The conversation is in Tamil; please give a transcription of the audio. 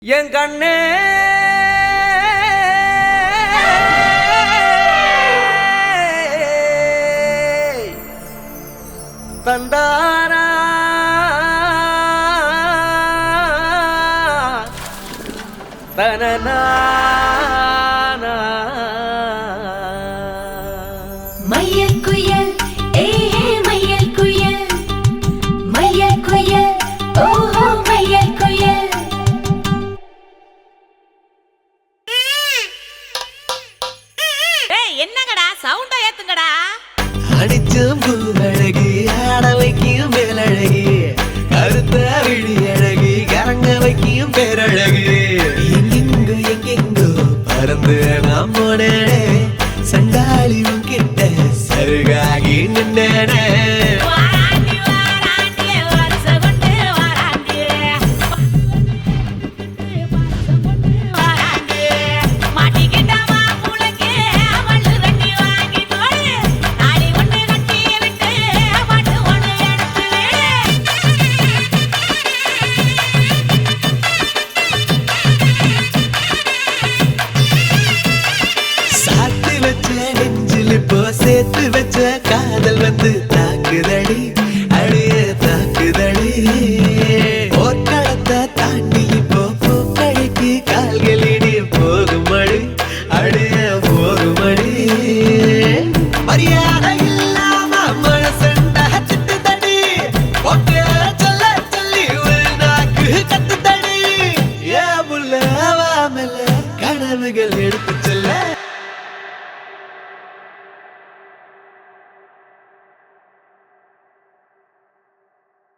என் கண்ணே தந்தாரா தனனா மையல் குயில் மையல் குயில் மையல் குயில் ஓஹோ மையல் குயில் என்னங்கடா சவுண்டா ஏத்துங்கடா அடிச்சும் பூவழகு ஆட வைக்கும் மேலழகு கருத்த விழி அழகு கரங்க வைக்கும் பேரழகு எங்கெங்கோ பறந்து நாம் போனே